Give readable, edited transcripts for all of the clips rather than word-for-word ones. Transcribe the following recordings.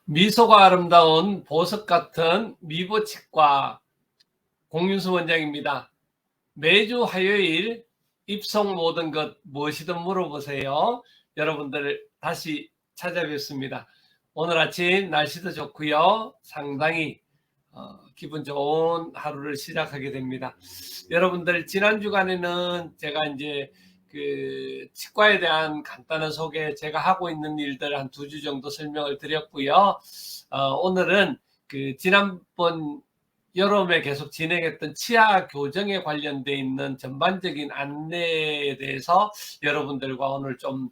미소가 아름다운 보석 같은 미보치과 공윤수 원장입니다. 매주 화요일 입속 모든 것 무엇이든 물어보세요. 여러분들 다시 찾아뵙습니다. 오늘 아침 날씨도 좋고요. 상당히 기분 좋은 하루를 시작하게 됩니다. 여러분들 지난 주간에는 제가 이제 그 치과에 대한 간단한 소개, 제가 하고 있는 일들 한 2주 정도 설명을 드렸고요. 오늘은 그 지난번 여름에 계속 진행했던 치아 교정에 관련돼 있는 전반적인 안내에 대해서 여러분들과 오늘 좀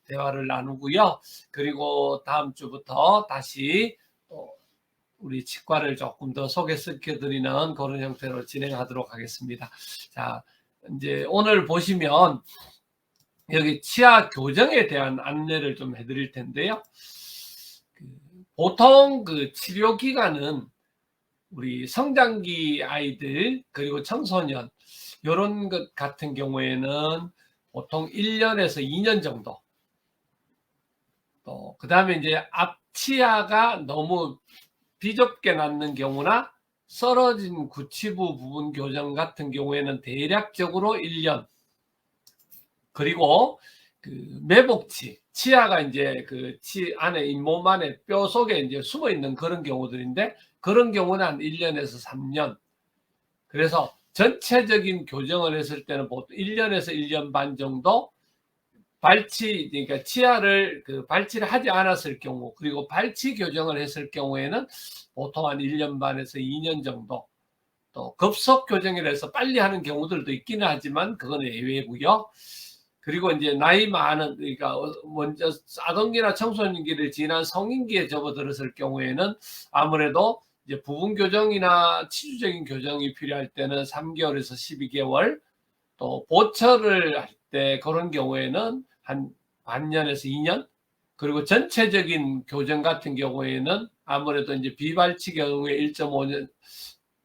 대화를 나누고요. 그리고 다음 주부터 다시 우리 치과를 조금 더 소개시켜드리는 그런 형태로 진행하도록 하겠습니다. 자, 이제 오늘 보시면 여기 치아 교정에 대한 안내를 좀 해드릴 텐데요. 보통 그 치료 기간은 우리 성장기 아이들 그리고 청소년 이런 것 같은 경우에는 보통 1년에서 2년 정도, 또 그 다음에 이제 앞치아가 너무 비좁게 났는 경우나 썰어진 구치부 부분 교정 같은 경우에는 대략적으로 1년, 그리고 그 매복치, 치아가 이제 그 치 안에 잇몸 안에 뼈 속에 이제 숨어 있는 그런 경우들인데, 그런 경우는 한 1년에서 3년. 그래서 전체적인 교정을 했을 때는 보통 1년에서 1년 반 정도, 발치, 그러니까 치아를 발치를 하지 않았을 경우, 그리고 발치 교정을 했을 경우에는 보통 한 1년 반에서 2년 정도. 또 급속 교정이라 해서 빨리 하는 경우들도 있기는 하지만 그건 예외고요. 그리고 이제 나이 많은, 그러니까 먼저 아동기나 청소년기를 지난 성인기에 접어들었을 경우에는 아무래도 이제 부분 교정이나 치주적인 교정이 필요할 때는 3개월에서 12개월, 또 보철을 할 때 그런 경우에는 한 반년에서 2년, 그리고 전체적인 교정 같은 경우에는 아무래도 이제 비발치 경우에 1.5년,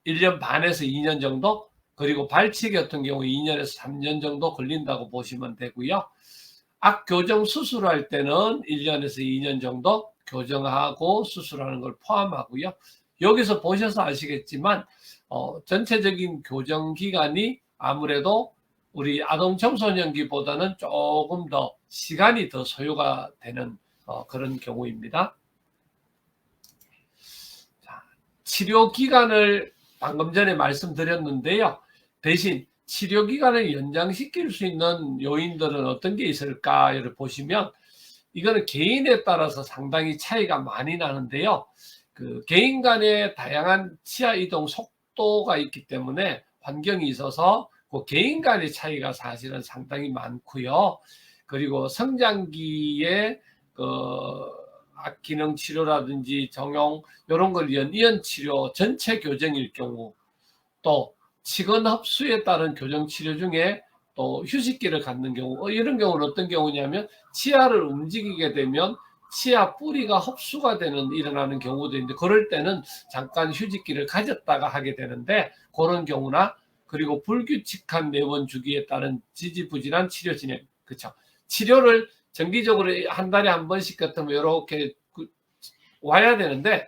1년 반에서 2년 정도, 그리고 발치 같은 경우 2년에서 3년 정도 걸린다고 보시면 되고요. 악교정 수술할 때는 1년에서 2년 정도 교정하고 수술하는 걸 포함하고요. 여기서 보셔서 아시겠지만 전체적인 교정 기간이 아무래도 우리 아동 청소년기보다는 조금 더 시간이 더 소요가 되는 그런 경우입니다. 자, 치료 기간을 방금 전에 말씀드렸는데요. 대신 치료 기간을 연장시킬 수 있는 요인들은 어떤 게 있을까를 보시면, 이거는 개인에 따라서 상당히 차이가 많이 나는데요. 그 개인 간의 다양한 치아 이동 속도가 있기 때문에 환경이 있어서 그 개인 간의 차이가 사실은 상당히 많고요. 그리고 성장기에 그 악기능 치료라든지 정형 이런 걸 연이은 치료 전체 교정일 경우, 또 치근 흡수에 따른 교정 치료 중에 또 휴식기를 갖는 경우, 이런 경우는 어떤 경우냐면 치아를 움직이게 되면 치아 뿌리가 흡수가 되는 일어나는 경우도 있는데, 그럴 때는 잠깐 휴식기를 가졌다가 하게 되는데 그런 경우나, 그리고 불규칙한 내원 주기에 따른 지지부진한 치료 진행, 그렇죠. 치료를 정기적으로 한 달에 한 번씩 같으면 이렇게 와야 되는데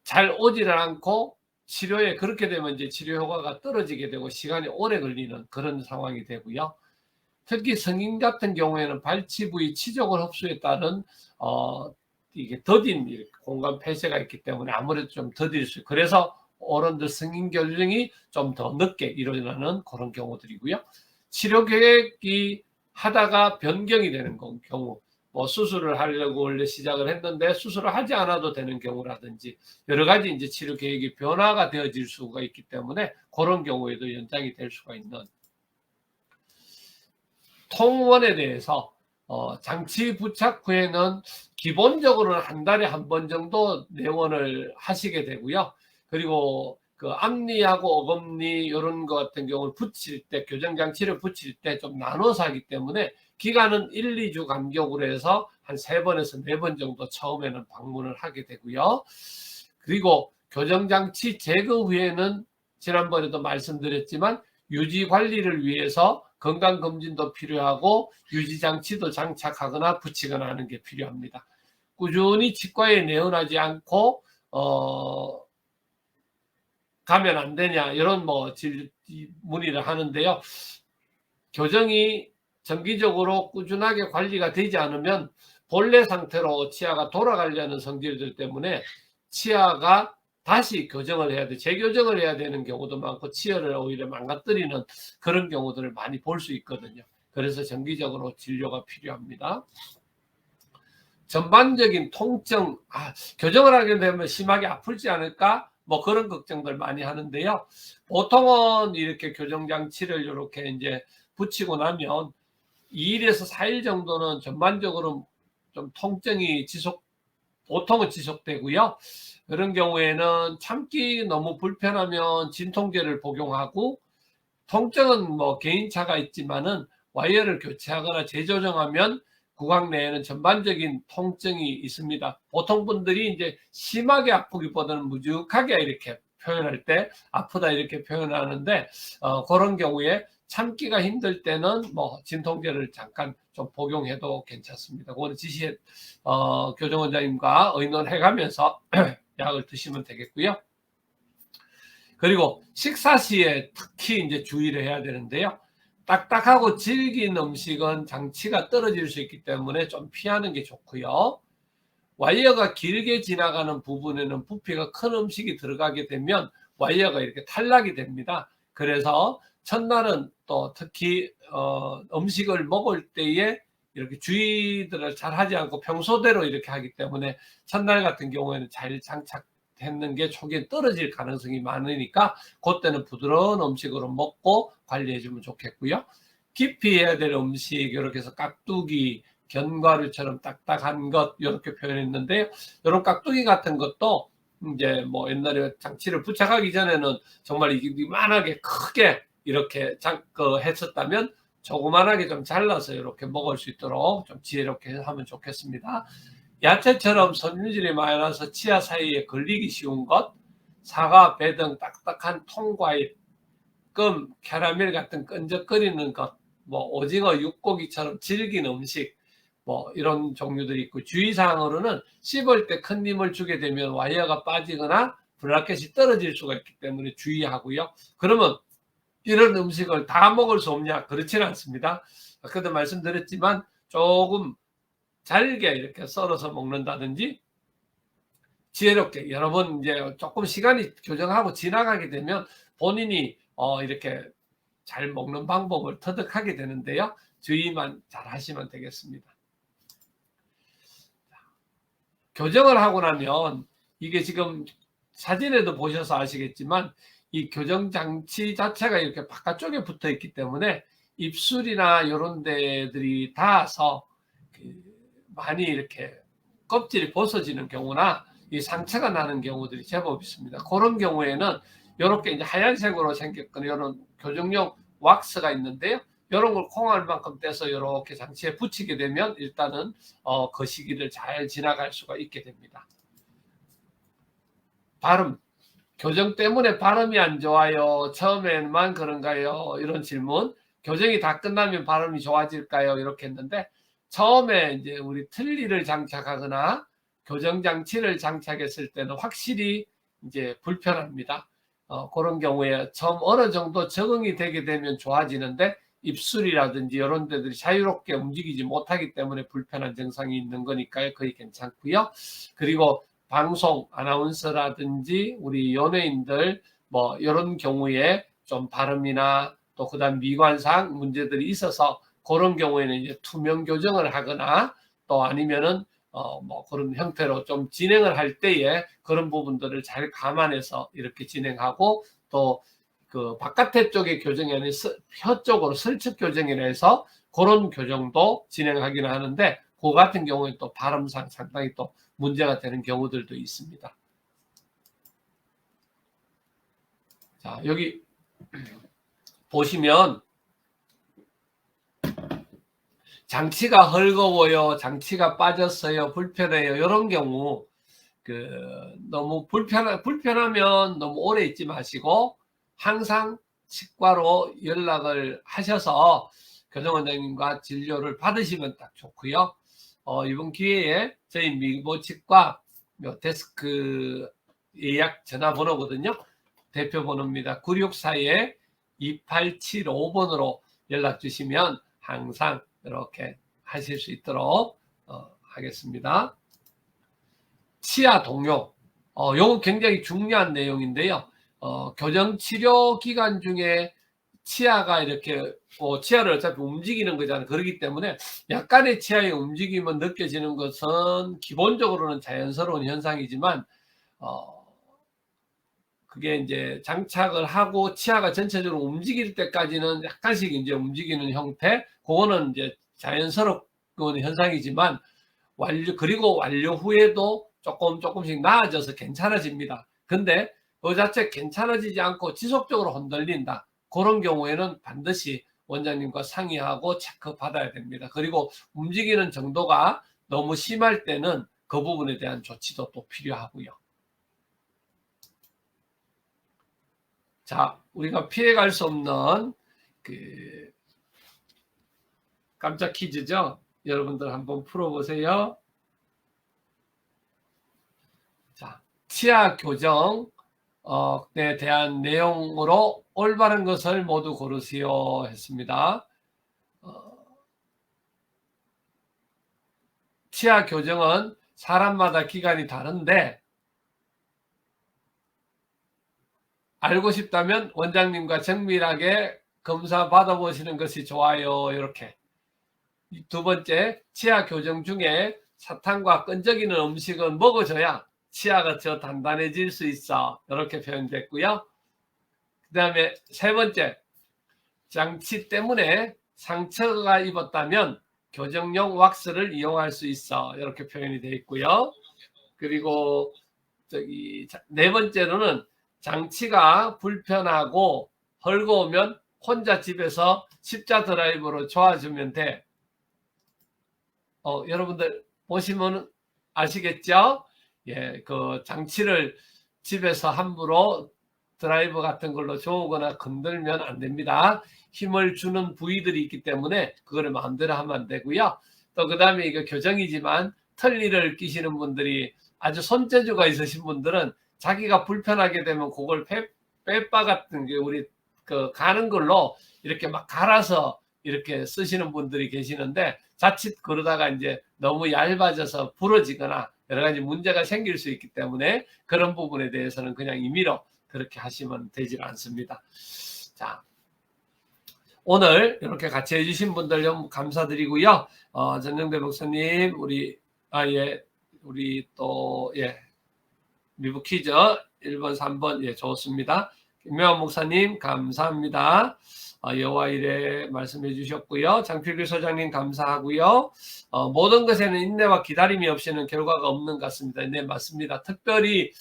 잘 오지를 않고 치료에 그렇게 되면 이제 치료 효과가 떨어지게 되고 시간이 오래 걸리는 그런 상황이 되고요. 특히 성인 같은 경우에는 발치 부위 치적을 흡수에 따른 이게 더딘 공간 폐쇄가 있기 때문에 아무래도 좀 더딜 수, 그래서 어른들 성인 교정이 좀 더 늦게 일어나는 그런 경우들이고요. 치료 계획이 하다가 변경이 되는 경우, 뭐 수술을 하려고 원래 시작을 했는데 수술을 하지 않아도 되는 경우라든지 여러 가지 이제 치료 계획이 변화가 되어질 수가 있기 때문에 그런 경우에도 연장이 될 수가 있는. 통원에 대해서 장치 부착 후에는 기본적으로는 한 달에 한 번 정도 내원을 하시게 되고요. 그리고 그 앞니하고 어금니 이런 거 같은 경우는 붙일 때, 교정 장치를 붙일 때 좀 나눠서 하기 때문에 기간은 1, 2주 간격으로 해서 한 3번에서 4번 정도 처음에는 방문을 하게 되고요. 그리고 교정장치 제거 후에는 지난번에도 말씀드렸지만 유지 관리를 위해서 건강검진도 필요하고 유지장치도 장착하거나 붙이거나 하는 게 필요합니다. 꾸준히 치과에 내원하지 않고 가면 안 되냐 이런 문의를 하는데요. 교정이 정기적으로 꾸준하게 관리가 되지 않으면 본래 상태로 치아가 돌아가려는 성질들 때문에 치아가 다시 교정을 해야 돼, 재교정을 해야 되는 경우도 많고 치아를 오히려 망가뜨리는 그런 경우들을 많이 볼 수 있거든요. 그래서 정기적으로 진료가 필요합니다. 전반적인 통증, 교정을 하게 되면 심하게 아플지 않을까? 그런 걱정들 많이 하는데요. 보통은 이렇게 교정장치를 이렇게 이제 붙이고 나면 2일에서 4일 정도는 전반적으로 좀 통증이 보통은 지속되고요. 그런 경우에는 참기 너무 불편하면 진통제를 복용하고, 통증은 개인차가 있지만은 와이어를 교체하거나 재조정하면 구강 내에는 전반적인 통증이 있습니다. 보통 분들이 이제 심하게 아프기보다는 무죽하게 이렇게 표현할 때 아프다 이렇게 표현하는데, 그런 경우에 참기가 힘들 때는 진통제를 잠깐 좀 복용해도 괜찮습니다. 그거는 교정원장님과 의논해 가면서 약을 드시면 되겠고요. 그리고 식사 시에 특히 이제 주의를 해야 되는데요. 딱딱하고 질긴 음식은 장치가 떨어질 수 있기 때문에 좀 피하는 게 좋고요. 와이어가 길게 지나가는 부분에는 부피가 큰 음식이 들어가게 되면 와이어가 이렇게 탈락이 됩니다. 그래서 첫날은 또 특히 음식을 먹을 때에 이렇게 주의들을 잘 하지 않고 평소대로 이렇게 하기 때문에 첫날 같은 경우에는 잘 장착했는 게 초기에 떨어질 가능성이 많으니까 그때는 부드러운 음식으로 먹고 관리해주면 좋겠고요. 깊이 해야 될 음식, 이렇게 해서 깍두기, 견과류처럼 딱딱한 것 이렇게 표현했는데요. 이런 깍두기 같은 것도 이제 옛날에 장치를 부착하기 전에는 정말 이만하게 크게 이렇게 했었다면 조그만하게 좀 잘라서 이렇게 먹을 수 있도록 좀 지혜롭게 하면 좋겠습니다. 야채처럼 섬유질이 많아서 치아 사이에 걸리기 쉬운 것, 사과, 배 등 딱딱한 통과일, 껌, 캐러멜 같은 끈적거리는 것, 오징어, 육고기처럼 질긴 음식, 이런 종류들이 있고, 주의사항으로는 씹을 때 큰 힘을 주게 되면 와이어가 빠지거나 브라켓이 떨어질 수가 있기 때문에 주의하고요. 그러면 이런 음식을 다 먹을 수 없냐? 그렇지는 않습니다. 아까도 말씀드렸지만 조금 잘게 이렇게 썰어서 먹는다든지 지혜롭게 여러 번 이제 조금 시간이 교정하고 지나가게 되면 본인이 이렇게 잘 먹는 방법을 터득하게 되는데요. 주의만 잘 하시면 되겠습니다. 교정을 하고 나면 이게 지금 사진에도 보셔서 아시겠지만 이 교정장치 자체가 이렇게 바깥쪽에 붙어 있기 때문에 입술이나 이런 데들이 닿아서 많이 이렇게 껍질이 벗어지는 경우나 이 상처가 나는 경우들이 제법 있습니다. 그런 경우에는 이렇게 이제 하얀색으로 생겼거나 이런 교정용 왁스가 있는데요. 이런 걸 콩알만큼 떼서 이렇게 장치에 붙이게 되면 일단은 그 시기를 잘 지나갈 수가 있게 됩니다. 발음. 교정 때문에 발음이 안 좋아요. 처음에만 그런가요? 이런 질문. 교정이 다 끝나면 발음이 좋아질까요? 이렇게 했는데 처음에 이제 우리 틀니를 장착하거나 교정장치를 장착했을 때는 확실히 이제 불편합니다. 그런 경우에 처음 어느 정도 적응이 되게 되면 좋아지는데 입술이라든지 이런 데들이 자유롭게 움직이지 못하기 때문에 불편한 증상이 있는 거니까요. 거의 괜찮고요. 그리고 방송 아나운서라든지 우리 연예인들 이런 경우에 좀 발음이나 또 그다음 미관상 문제들이 있어서 그런 경우에는 이제 투명 교정을 하거나 또 아니면은 그런 형태로 좀 진행을 할 때에 그런 부분들을 잘 감안해서 이렇게 진행하고 또 그 바깥에 쪽의 교정이 아닌 혀 쪽으로 슬쩍 교정이라 해서 그런 교정도 진행하기는 하는데 그 같은 경우에 또 발음상 상당히 또 문제가 되는 경우들도 있습니다. 자, 여기 보시면 장치가 헐거워요, 장치가 빠졌어요, 불편해요, 이런 경우 너무 불편하면 너무 오래 있지 마시고 항상 치과로 연락을 하셔서 교정원장님과 진료를 받으시면 딱 좋고요. 이번 기회에 저희 미모치과 데스크 예약 전화번호거든요. 대표 번호입니다. 964-2875번으로 연락 주시면 항상 이렇게 하실 수 있도록 하겠습니다. 치아 동요. 요거 굉장히 중요한 내용인데요. 교정 치료 기간 중에 치아가 이렇게 치아를 어차피 움직이는 거잖아요. 그렇기 때문에 약간의 치아의 움직임은 느껴지는 것은 기본적으로는 자연스러운 현상이지만 그게 이제 장착을 하고 치아가 전체적으로 움직일 때까지는 약간씩 이제 움직이는 형태, 그거는 이제 자연스러운 현상이지만 그리고 완료 후에도 조금씩 나아져서 괜찮아집니다. 근데 그 자체 괜찮아지지 않고 지속적으로 흔들린다. 그런 경우에는 반드시 원장님과 상의하고 체크 받아야 됩니다. 그리고 움직이는 정도가 너무 심할 때는 그 부분에 대한 조치도 또 필요하고요. 자, 우리가 피해갈 수 없는 깜짝 퀴즈죠. 여러분들 한번 풀어보세요. 자, 치아 교정에 대한 내용으로 올바른 것을 모두 고르시오 했습니다. 치아 교정은 사람마다 기간이 다른데 알고 싶다면 원장님과 정밀하게 검사 받아보시는 것이 좋아요. 이렇게. 두 번째, 치아 교정 중에 사탕과 끈적이는 음식은 먹어줘야 치아가 더 단단해질 수 있어. 이렇게 표현됐고요. 그 다음에 세 번째, 장치 때문에 상처가 입었다면 교정용 왁스를 이용할 수 있어. 이렇게 표현이 되어 있고요. 그리고 네 번째로는 장치가 불편하고 헐거우면 혼자 집에서 십자 드라이브로 조아주면 돼. 여러분들 보시면 아시겠죠? 예, 그 장치를 집에서 함부로 드라이버 같은 걸로 조으거나 건들면 안 됩니다. 힘을 주는 부위들이 있기 때문에 그거를 마음대로 하면 안 되고요. 또 그 다음에 이거 교정이지만 털니를 끼시는 분들이 아주 손재주가 있으신 분들은 자기가 불편하게 되면 그걸 빼빠 같은 게 우리 가는 걸로 이렇게 막 갈아서 이렇게 쓰시는 분들이 계시는데 자칫 그러다가 이제 너무 얇아져서 부러지거나 여러 가지 문제가 생길 수 있기 때문에 그런 부분에 대해서는 그냥 임의로 그렇게 하시면 되질 않습니다. 자, 오늘 이렇게 같이 해주신 분들 너무 감사드리고요. 전영대 목사님, 우리 미국 퀴즈 1번, 3번, 예, 좋습니다. 김명환 목사님, 감사합니다. 여호와 일에 말씀해 주셨고요. 장필규 소장님 감사하고요. 모든 것에는 인내와 기다림이 없이는 결과가 없는 것 같습니다. 네, 맞습니다. 특별히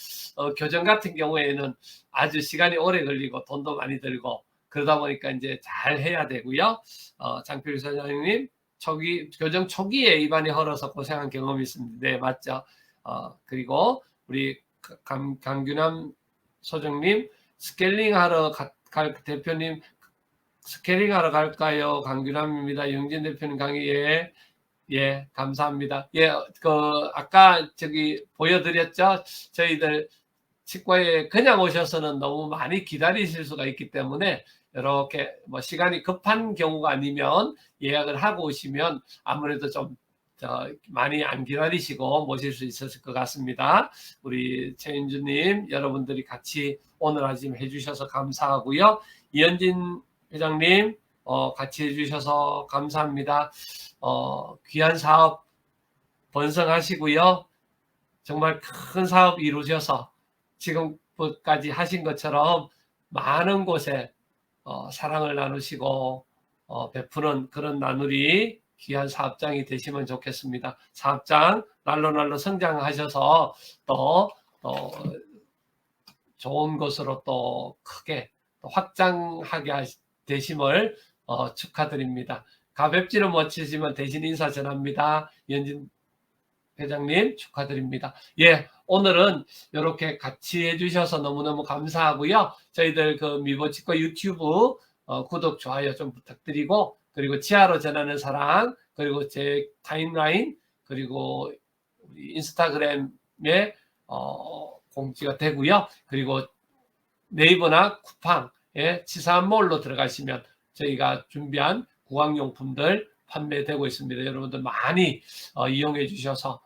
교정 같은 경우에는 아주 시간이 오래 걸리고 돈도 많이 들고 그러다 보니까 이제 잘 해야 되고요. 장필규 소장님 교정 초기에 입안이 헐어서 고생한 경험이 있습니다. 네, 맞죠. 그리고 우리 강균남 소장님 스케일링하러 갈 대표님 스케일링하러 갈까요? 강규남입니다. 영진 대표님 강의 예, 감사합니다. 예, 아까 보여드렸죠? 저희들 치과에 그냥 오셔서는 너무 많이 기다리실 수가 있기 때문에 이렇게 시간이 급한 경우가 아니면 예약을 하고 오시면 아무래도 좀 많이 안 기다리시고 모실 수 있었을 것 같습니다. 우리 최인주님 여러분들이 같이 오늘 아침 해주셔서 감사하고요. 이현진 회장님 같이 해주셔서 감사합니다. 귀한 사업 번성하시고요. 정말 큰 사업 이루셔서 지금까지 하신 것처럼 많은 곳에 사랑을 나누시고 베푸는 그런 나누리 귀한 사업장이 되시면 좋겠습니다. 사업장 날로 성장하셔서 또 좋은 것으로 또 크게 확장하게 되심을 축하드립니다. 가볍지는 못하지만 대신 인사 전합니다. 연진 회장님 축하드립니다. 예, 오늘은 이렇게 같이 해주셔서 너무너무 감사하고요. 저희들 그 미보치과 유튜브 구독, 좋아요 좀 부탁드리고, 그리고 치아로 전하는 사랑, 그리고 제 타임라인, 그리고 우리 인스타그램에 공지가 되고요. 그리고 네이버나 쿠팡에 치사한몰로 들어가시면 저희가 준비한 구강용품들 판매되고 있습니다. 여러분들 많이 이용해 주셔서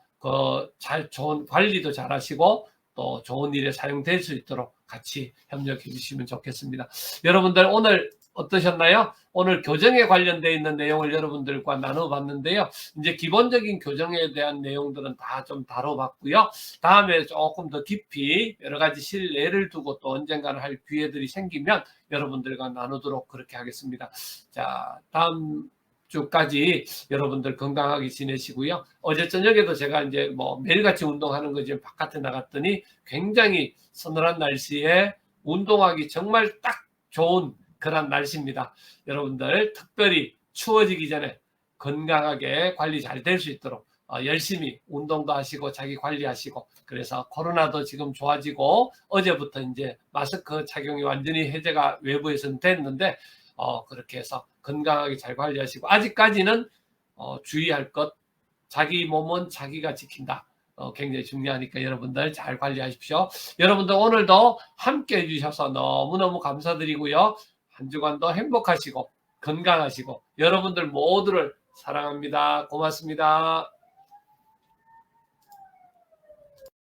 좋은 관리도 잘 하시고 또 좋은 일에 사용될 수 있도록 같이 협력해 주시면 좋겠습니다. 여러분들 오늘 어떠셨나요? 오늘 교정에 관련되어 있는 내용을 여러분들과 나눠봤는데요. 이제 기본적인 교정에 대한 내용들은 다 좀 다뤄봤고요. 다음에 조금 더 깊이 여러 가지 실례를 두고 또 언젠가는 할 기회들이 생기면 여러분들과 나누도록 그렇게 하겠습니다. 자, 다음 주까지 여러분들 건강하게 지내시고요. 어제 저녁에도 제가 이제 뭐 매일같이 운동하는 거 지금 바깥에 나갔더니 굉장히 서늘한 날씨에 운동하기 정말 딱 좋은 그런 날씨입니다. 여러분들 특별히 추워지기 전에 건강하게 관리 잘 될 수 있도록 열심히 운동도 하시고 자기 관리하시고, 그래서 코로나도 지금 좋아지고 어제부터 이제 마스크 착용이 완전히 해제가 외부에서는 됐는데 그렇게 해서 건강하게 잘 관리하시고, 아직까지는 주의할 것, 자기 몸은 자기가 지킨다. 굉장히 중요하니까 여러분들 잘 관리하십시오. 여러분들 오늘도 함께 해주셔서 너무너무 감사드리고요. 한 주간도 행복하시고 건강하시고 여러분들 모두를 사랑합니다. 고맙습니다.